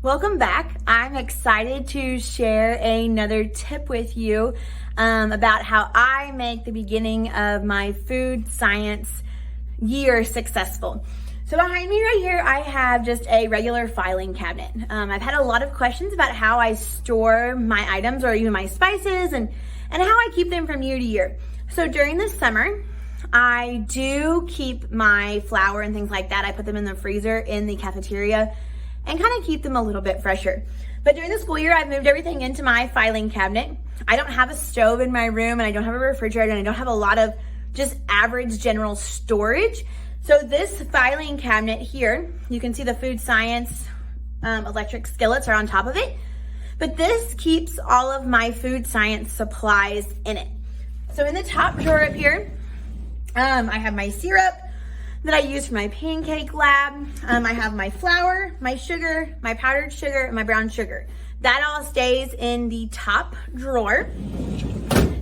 Welcome back. I'm excited to share another tip with you about how I make the beginning of my food science year successful. So behind me right here, I have just a regular filing cabinet. I've had a lot of questions about how I store my items or even my spices and how I keep them from year to year. So during the summer, I do keep my flour and things like that. I put them in the freezer in the cafeteria and kind of keep them a little bit fresher. But during the school year, I've moved everything into my filing cabinet. I don't have a stove in my room, and I don't have a refrigerator, and I don't have a lot of just average general storage. So this filing cabinet here, you can see the food science electric skillets are on top of it. But this keeps all of my food science supplies in it. So in the top drawer up here, I have my syrup that I use for my pancake lab. I have my flour, my sugar, my powdered sugar, and my brown sugar. That all stays in the top drawer.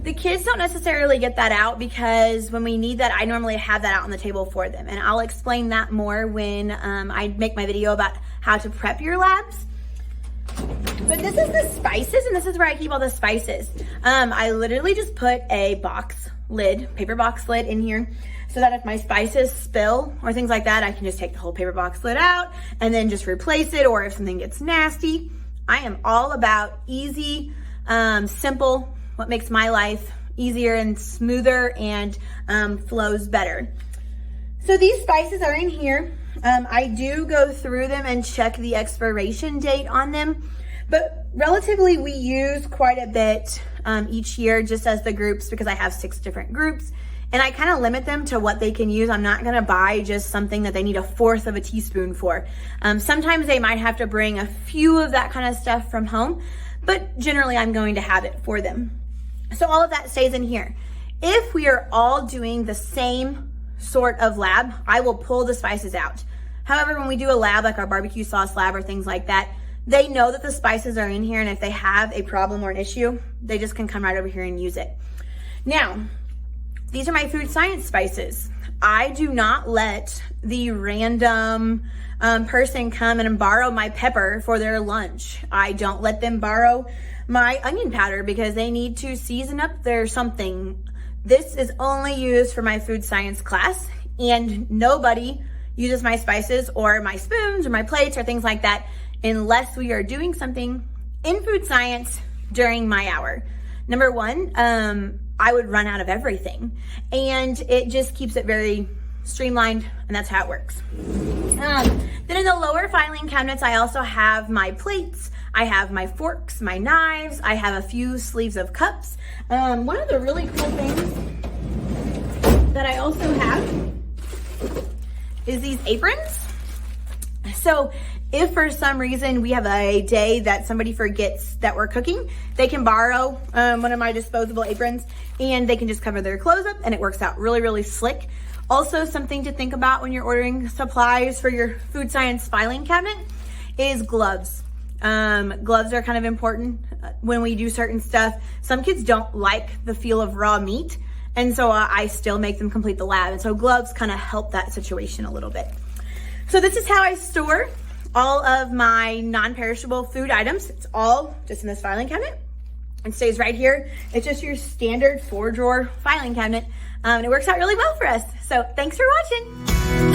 The kids don't necessarily get that out because when we need that, I normally have that out on the table for them. And I'll explain that more when I make my video about how to prep your labs. But this is the spices, and this is where I keep all the spices. I literally just put a paper box lid in here so that if my spices spill or things like that, I can just take the whole paper box lid out and then just replace it, or if something gets nasty. I am all about easy, simple, what makes my life easier and smoother and flows better. So these spices are in here. I do go through them and check the expiration date on them, but relatively we use quite a bit each year just as the groups, because I have 6 different groups and I kind of limit them to what they can use. I'm not gonna buy just something that they need 1/4 of a teaspoon for. Sometimes they might have to bring a few of that kind of stuff from home, but generally I'm going to have it for them. So all of that stays in here. If we are all doing the same sort of lab, I will pull the spices out. However, when we do a lab like our barbecue sauce lab or things like that, they know that the spices are in here, and if they have a problem or an issue, they just can come right over here and use it. Now, these are my food science spices. I do not let the random person come and borrow my pepper for their lunch. I don't let them borrow my onion powder because they need to season up their something. This is only used for my food science class, and nobody uses my spices or my spoons or my plates or things like that unless we are doing something in food science during my hour. Number one, I would run out of everything, and it just keeps it very streamlined, and that's how it works. Then in the lower filing cabinets, I also have my plates, I have my forks, my knives, I have a few sleeves of cups. One of the really cool things that I also have is these aprons. So if for some reason we have a day that somebody forgets that we're cooking, they can borrow one of my disposable aprons and they can just cover their clothes up, and it works out really, really slick. Also, something to think about when you're ordering supplies for your food science filing cabinet is gloves. Gloves are kind of important when we do certain stuff. Some kids don't like the feel of raw meat, and so I still make them complete the lab. And so gloves kind of help that situation a little bit. So this is how I store all of my non-perishable food items. It's all just in this filing cabinet. It stays right here. It's just your standard 4-drawer filing cabinet. And it works out really well for us. So thanks for watching.